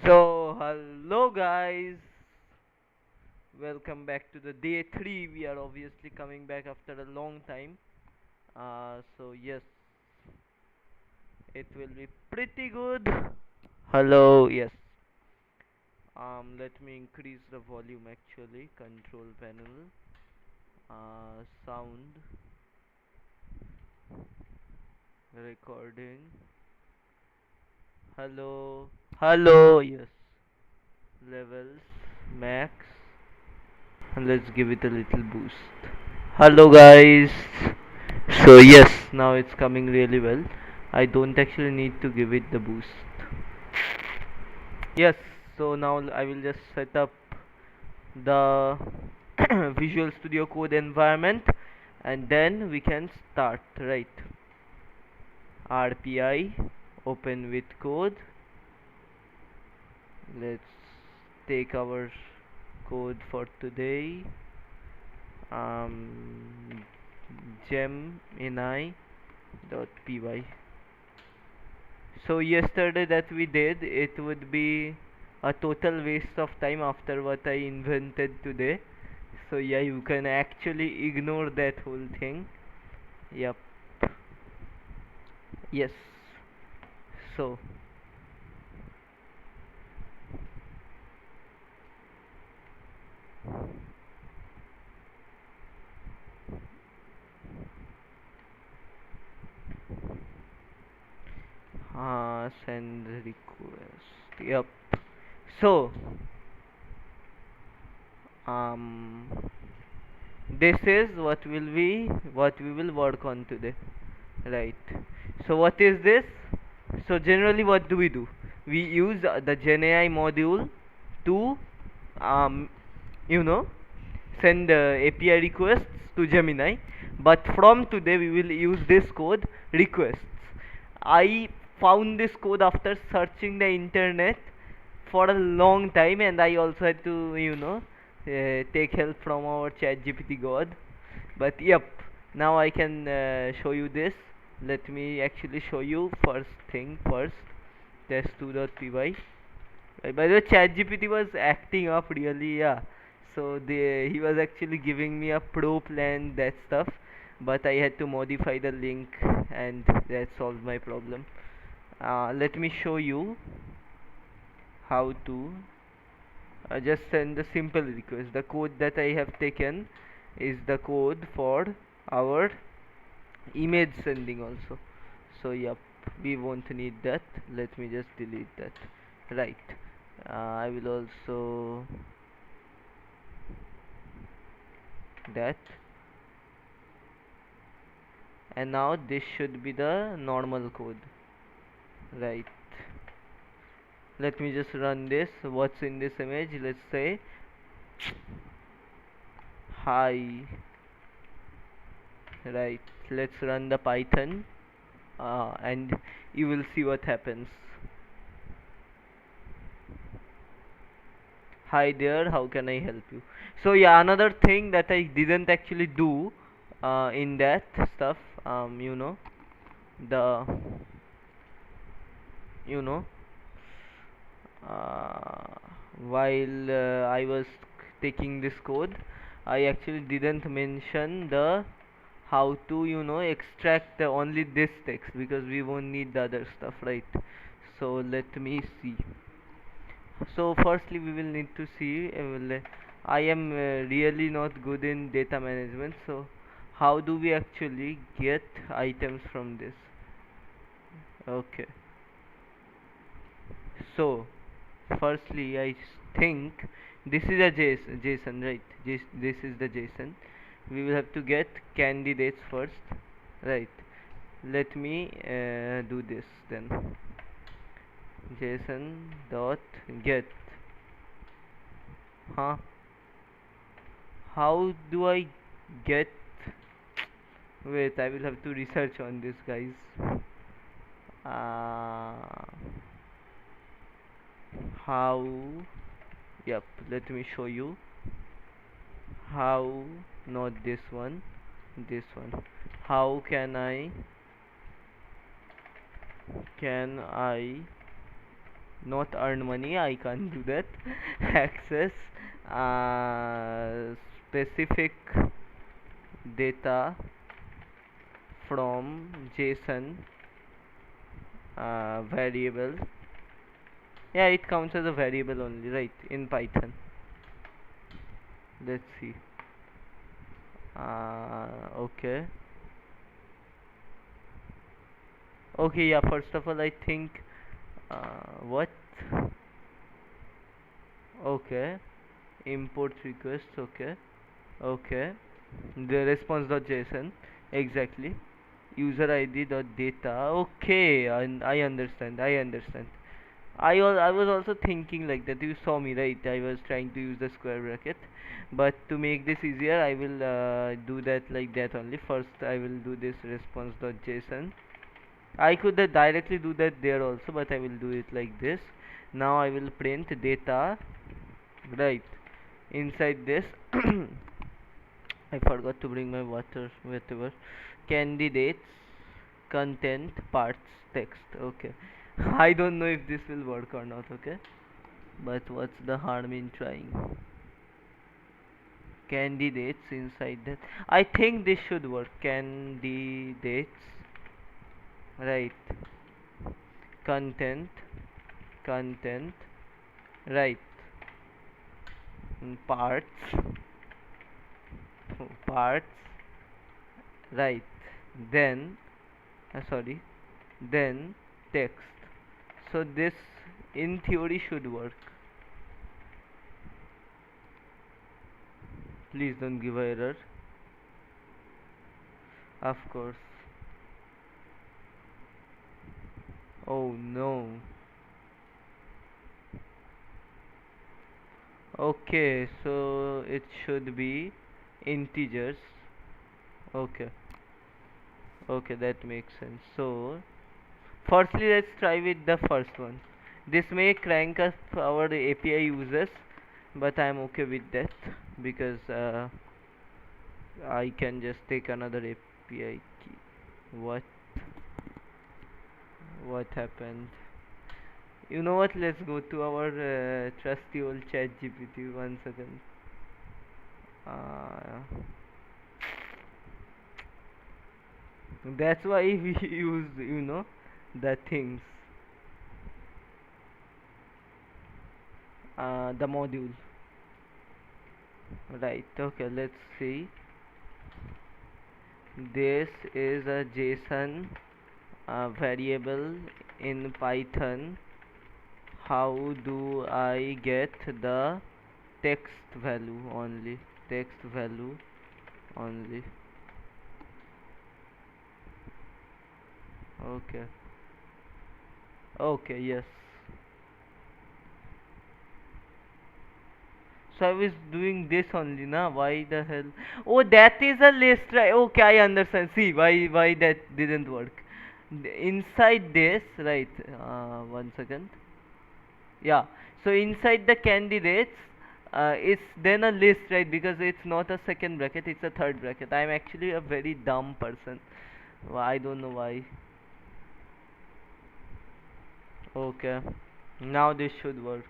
So, hello guys, welcome back to the day 3. We are obviously coming back after a long time. Yes, it will be pretty good. Hello, yes. Let me increase the volume actually. Control panel, sound, recording. Hello, yes. Levels, max. And let's give it a little boost. Hello guys. So yes, now it's coming really well. I don't actually need to give it the boost. Yes, so now I will just set up the Visual Studio Code environment and then we can start, right? RPI, open with code. Let's take our code for today. Gemini.py. So yesterday that we did, it would be a total waste of time after what I invented today. So yeah, you can actually ignore that whole thing. Yep. Yes. So send request. Yep. So um this is what we will work on today. Right. So what is this? So generally what do? We use the GenAI module to um, you know send API requests to Gemini, but from today we will use this code requests. I found this code after searching the internet for a long time, and I also had to take help from our ChatGPT god. But yep, now I can show you this. Let me actually show you first thing first. Test2.py. By the way, ChatGPT was acting up really, yeah. So he was actually giving me a pro plan, that stuff, but I had to modify the link, and that solved my problem. Let me show you how to just send the simple request. The code that I have taken is the code for our image sending also. So yep, we won't need that. Let me just delete that. Right. I will also that, and now this should be the normal code, right? Let me just run this. What's in this image? Let's say hi, right? Let's run the Python, and you will see what happens. Hi there, how can I help you? So yeah, another thing that I didn't actually do in that stuff, the you know uh, while I was taking this code, I actually didn't mention the how to extract only this text, because we won't need the other stuff, right? So let me see. So firstly we will need to see, I am really not good in data management, so how do we actually get items from this? Okay, so firstly I think this is a JSON, right? This is the JSON. We will have to get candidates first, right? Let me do this then. JSON dot get. Huh? How do I get? Wait, I will have to research on this, guys. Uh, how? Yep, let me show you how. Not this one, this one. How can I not earn money, I can't do that. Access specific data from JSON variable. Yeah, it counts as a variable only, right, in Python. Let's see. Okay. Okay, yeah, first of all, I think what? Okay, import request. Okay, okay, the response.json, exactly. User id dot data. Okay, I understand. I was also thinking like that. You saw me, right? I was trying to use the square bracket, but to make this easier, I will do that like that only. First, I will do this response.json. I could directly do that there also, but I will do it like this. Now I will print data, right? Inside this, I forgot to bring my water, whatever. Candidates, content, parts, text. Okay. I don't know if this will work or not, okay? But what's the harm in trying? Candidates inside that. I think this should work. Candidates, right? Content, content, right? Parts, parts, right? Then, sorry, then text. So this in theory should work. Please don't give a error. Of course. Oh no. Okay, so it should be integers. Okay, okay, that makes sense. So, firstly, let's try with the first one. This may crank up our API users, but I'm okay with that because I can just take another API key. What? What happened? You know what? Let's go to our trusty old chat GPT. 1 second. Uh, that's why we use, the things, the module. Right. Okay. Let's see. This is a JSON variable in Python. How do I get the text value only? Text value only. Okay. Okay. Yes. So I was doing this only, na? Why the hell? Oh, that is a list, right? Okay, I understand. See why that didn't work. Inside this, right? 1 second. Yeah. So inside the candidates, it's then a list, right? Because it's not a second bracket, it's a third bracket. I'm actually a very dumb person. I don't know why. Okay. Now this should work.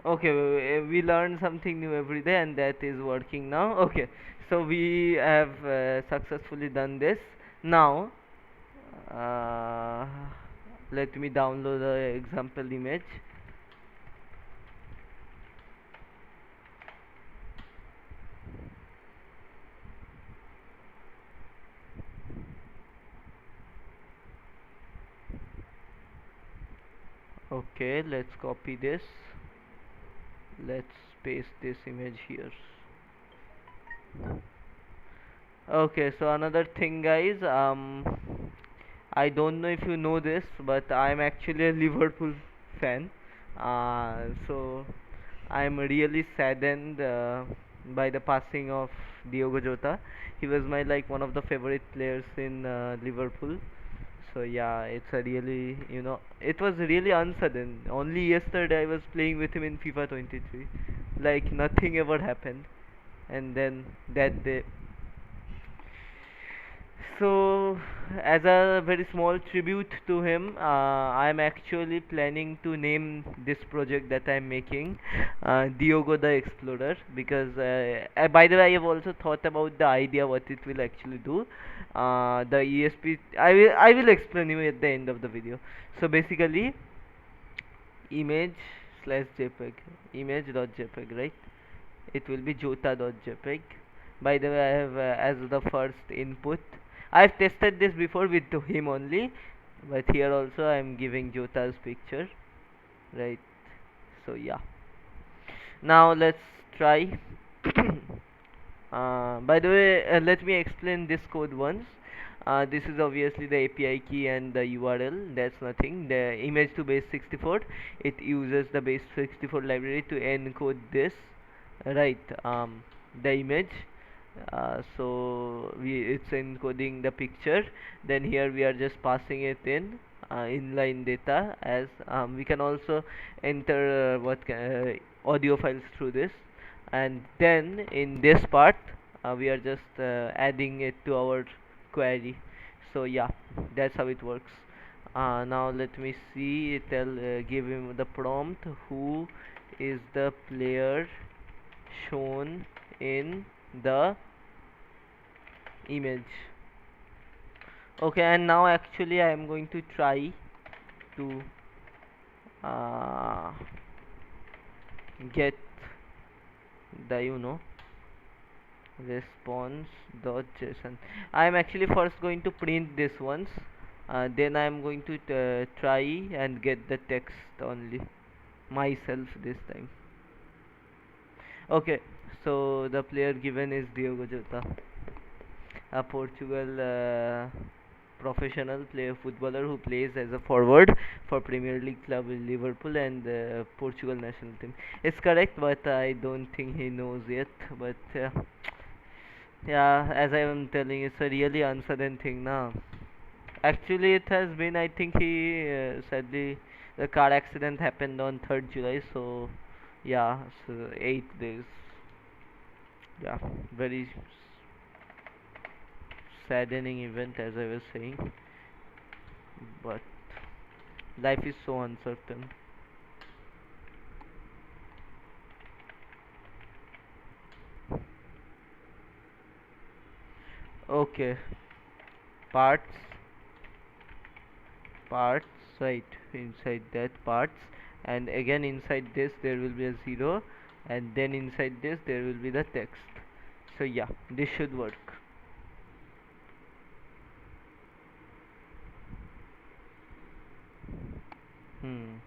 Okay, we learn something new every day, and that is working now. Okay, so we have successfully done this. Now, uh, let me download the example image. Okay, let's copy this. Let's paste this image here. Okay, so another thing, guys. I don't know if you know this, but I'm actually a Liverpool fan. So I'm really saddened by the passing of Diogo Jota. He was my like one of the favorite players in Liverpool. So yeah, it's a really, it was really unsudden. Only yesterday I was playing with him in FIFA 23. Like nothing ever happened, and then that day. So, as a very small tribute to him, I'm actually planning to name this project that I'm making Diogo the Explorer, because by the way, I have also thought about the idea what it will actually do. The ESP, I will explain you at the end of the video. So basically, image slash JPEG, image.jpg, right? It will be jota.jpg. By the way, I have as the first input. I've tested this before with him only, but here also I am giving Jota's picture, right? So yeah. Now let's try. By the way, let me explain this code once. This is obviously the API key and the URL. That's nothing. The image to base64. It uses the base64 library to encode this, right? The image. So it's encoding the picture. Then here we are just passing it in inline data, as we can also enter audio files through this, and then in this part we are just adding it to our query. So yeah, that's how it works. Now let me see, give him the prompt: who is the player shown in the image? Okay, and now actually I am going to try to uh, get the response.json. I am actually first going to print this once, then I am going to try and get the text only myself this time. Okay, so the player given is Diogo Jota, a Portugal professional player footballer who plays as a forward for Premier League club Liverpool and Portugal national team. It's correct, but I don't think he knows yet. But yeah, as I am telling, it's a really uncertain thing now. Actually, it has been. I think he sadly the car accident happened on 3rd July. So yeah, so 8 days. Yeah, very saddening event, as I was saying. But life is so uncertain. Okay, parts, parts, right? Inside that parts, and again inside this there will be a 0, and then inside this there will be the text. So yeah, this should work. Hmm.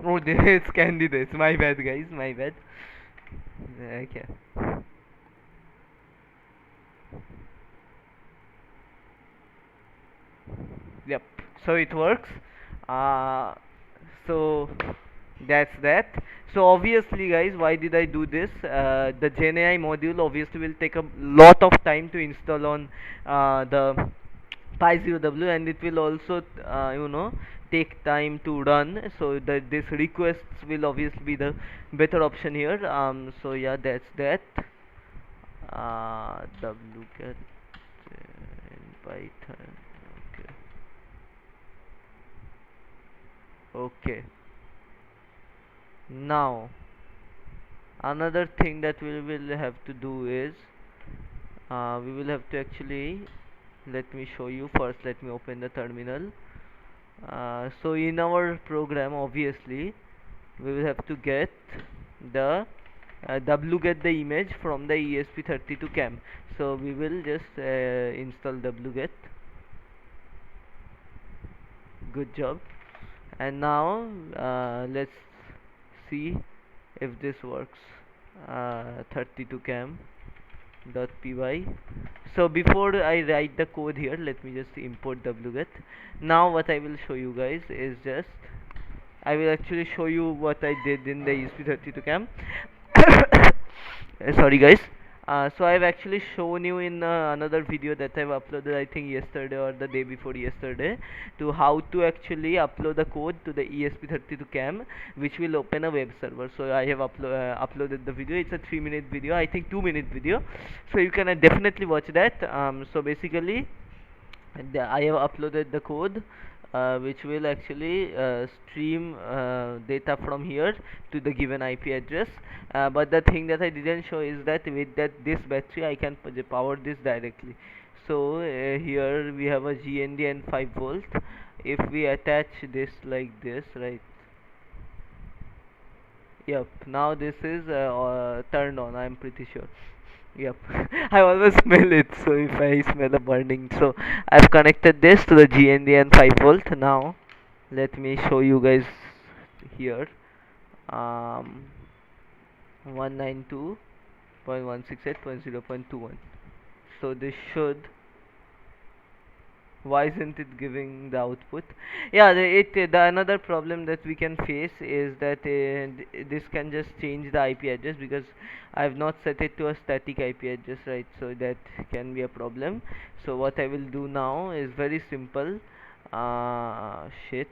Oh, it's candidates. My bad, guys. My bad. Okay. Yep. So it works. Uh, so that's that. So obviously, guys, why did I do this? The GenAI module obviously will take a lot of time to install on the Pi0W, and it will also take time to run. So that this requests will obviously be the better option here. So yeah, that's that. Wget in Python. Okay. Okay. Now another thing that we will have to do is we will have to actually, let me show you first. Let me open the terminal. So in our program, obviously we will have to get the wget the image from the ESP32 cam. So we will just install wget. Good job. And now let's see if this works. 32 cam dot py. So before I write the code here, let me just import wget. Now what I will show you guys is just, I will actually show you what I did in the ESP32 cam. Sorry guys. So I've actually shown you in another video that I've uploaded, I think yesterday or the day before yesterday, to how to actually upload the code to the ESP32 cam, which will open a web server. So I have uploaded the video. It's a 3-minute video, I think 2-minute video, so you can definitely watch that. So basically I have uploaded the code, which will actually stream data from here to the given IP address. But the thing that I didn't show is that with this battery I can power this directly. So here we have a GND and 5 volt. If we attach this like this, right? Yep. Now this is turned on. I'm pretty sure. Yep. I always smell it, so if I smell a burning, so I've connected this to the GND and 5 volt. Now let me show you guys here. Um, 192.168.0.21. So this should, why isn't it giving the output? Yeah, the another problem that we can face is that this can just change the IP address, because I have not set it to a static IP address, right? So that can be a problem. So what I will do now is very simple. Shit.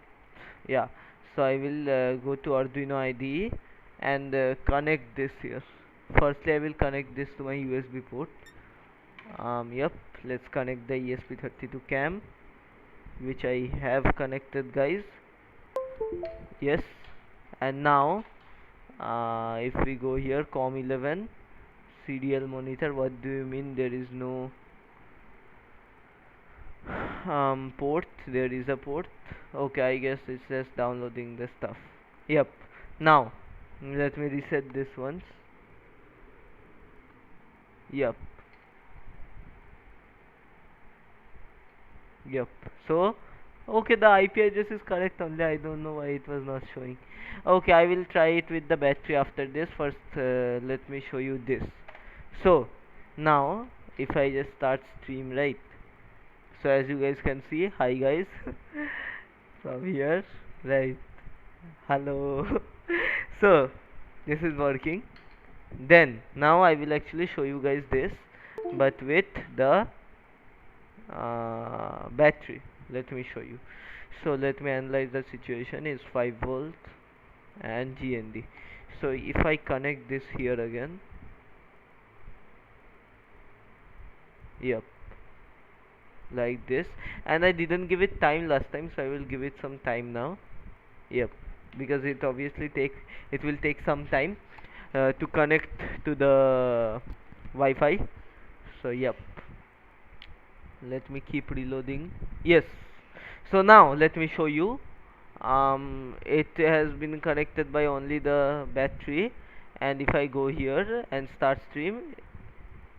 Yeah, so I will go to Arduino IDE and connect this here. Firstly I will connect this to my USB port. Yep, let's connect the ESP32 cam, which I have connected, guys. Yes. And now if we go here, COM11 CDL monitor, what do you mean there is no port? There is a port. Okay, I guess it's just downloading the stuff. Yep. Now let me reset this once. Yep. Yep. So okay, the IP address is correct only. I don't know why it was not showing. Okay, I will try it with the battery after this. First let me show you this. So now if I just start stream, right? So as you guys can see, hi guys, from here, right? Hello. So this is working. Then now I will actually show you guys this, but with the battery. Let me show you. So let me analyze the situation. Is 5 volt and GND. So if I connect this here again, yep, like this, and I didn't give it time last time, so I will give it some time now. Yep, because it obviously it will take some time to connect to the Wi-Fi. So yep, let me keep reloading. Yes, so now let me show you. It has been connected by only the battery, and if I go here and start stream,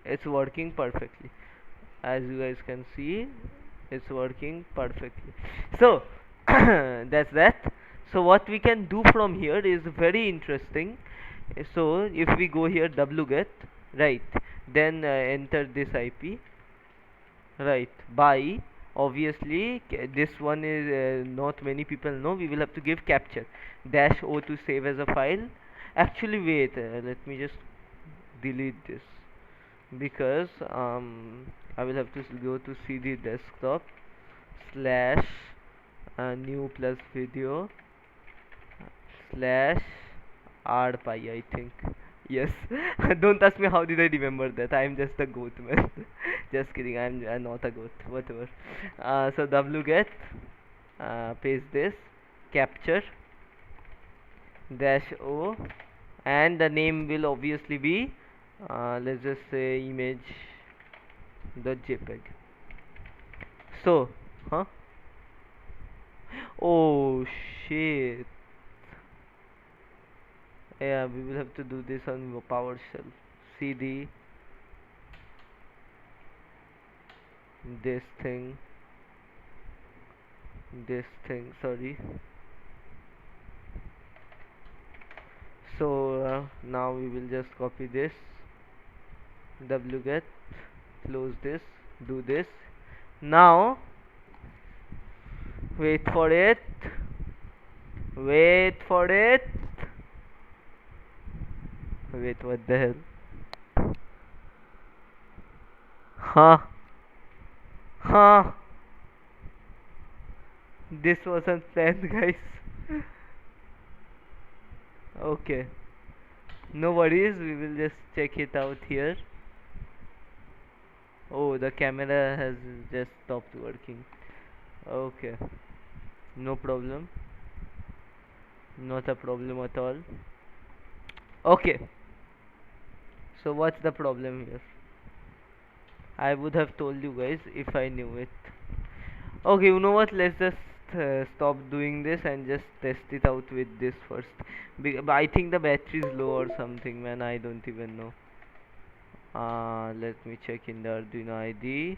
it's working perfectly. As you guys can see, it's working perfectly. So that's that. So what we can do from here is very interesting. So if we go here wget, right, then enter this IP, right, by, obviously this one is not many people know. We will have to give capture -o to save as a file. Actually wait, let me just delete this, because I will have to go to CD desktop slash new plus video slash rpy, I think. Yes. Don't ask me how did I remember that. I'm just a goat, man. Just kidding, I'm not a goat, whatever. So wget, paste this, capture -o, and the name will obviously be let's just say image.jpg. So huh, oh shit, yeah, we will have to do this on PowerShell. cd this thing, sorry. So now we will just copy this, wget, close this, do this. Now wait for it, wait for it, wait, what the hell? Huh? Huh? This wasn't planned, guys. Okay. No worries, we will just check it out here. Oh, the camera has just stopped working. Okay. No problem. Not a problem at all. Okay. So what's the problem here? I would have told you guys if I knew it. Okay, you know what? Let's just stop doing this and just test it out with this first. But I think the battery is low or something, man. I don't even know. Let me check in the Arduino ID.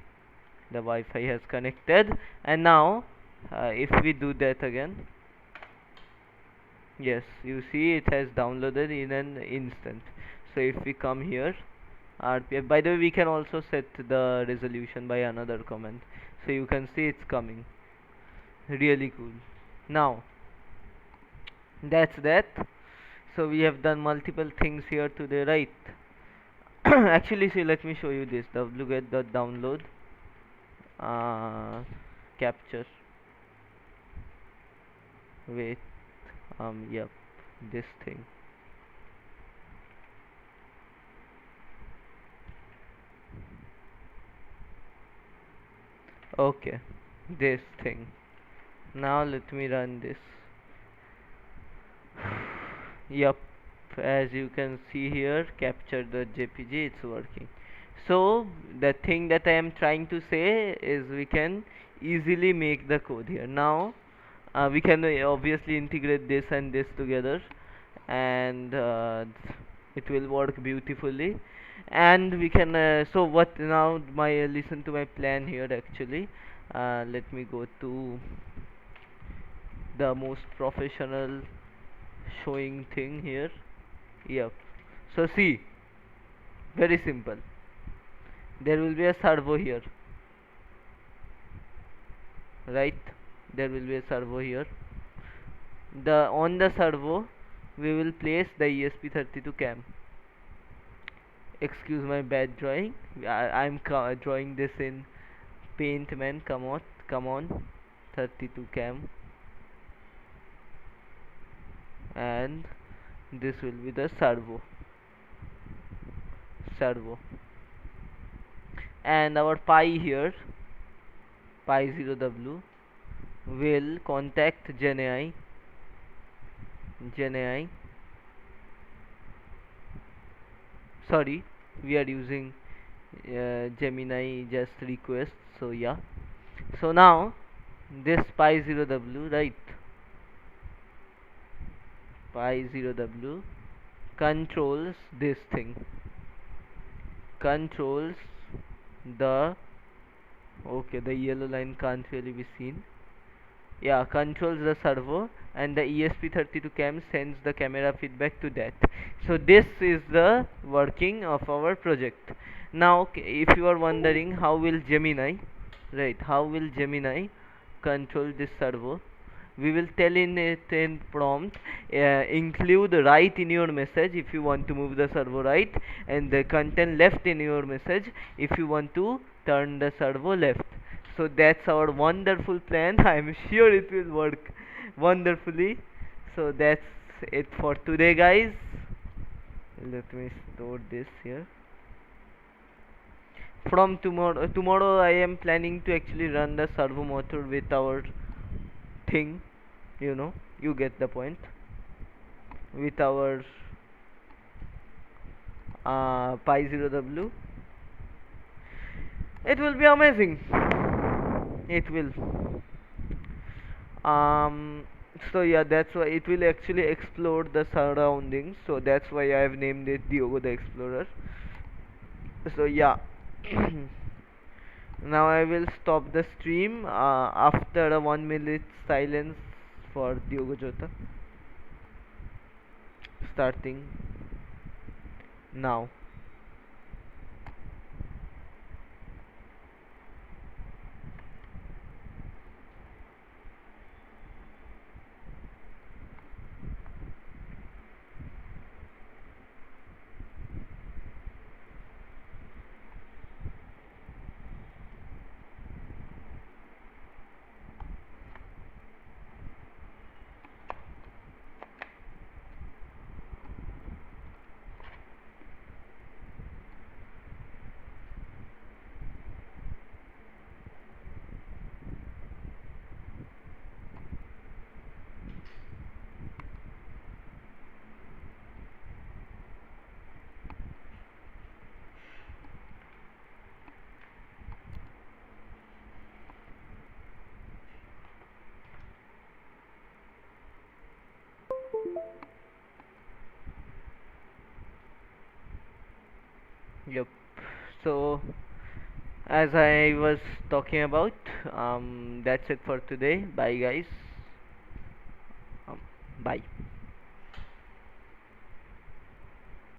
The Wi-Fi has connected, and now if we do that again, yes, you see it has downloaded in an instant. So if we come here, RPF. By the way, we can also set the resolution by another command, so you can see it's coming. Really cool. Now that's that. So we have done multiple things here today, right? Actually, see, let me show you this. Wget the download uh, capture. Wait, yep, this thing. Okay, this thing. Now let me run this. Yup, as you can see here, capture the JPG, it's working. So the thing that I am trying to say is we can easily make the code here. Now we can obviously integrate this and this together, and it will work beautifully. And we can so what now, my listen to my plan here actually. Let me go to the most professional showing thing here. Yep. So see, very simple. There will be a servo here, right? There will be a servo here. The on the servo, we will place the ESP32 cam. Excuse my bad drawing. I'm drawing this in Paint, man. Come on, come on. 32 cam, and this will be the servo, and our pi here, pi 0w, will contact GenAI. Sorry, we are using Gemini just request. So yeah. So now this pi 0w, right? Pi 0w controls this thing. Controls the okay. The yellow line can't really be seen. Yeah, controls the servo, and the ESP32 cam sends the camera feedback to that. So this is the working of our project. Now if you are wondering how will Gemini, right, how will Gemini control this servo, we will tell in it in prompt, include right in your message if you want to move the servo right, and the content left in your message if you want to turn the servo left. So that's our wonderful plan. I'm sure it will work wonderfully. So that's it for today, guys. Let me store this here. From tomorrow I am planning to actually run the servo motor with our thing, you get the point, with our pi 0w. It will be amazing. It will. um so yeah, that's why it will actually explore the surroundings, so that's why I have named it Diogo the Explorer. So yeah. Now I will stop the stream after a 1 minute silence for Diogo Jota, starting now. Yep. So as I was talking about, that's it for today. Bye guys. um, Bye.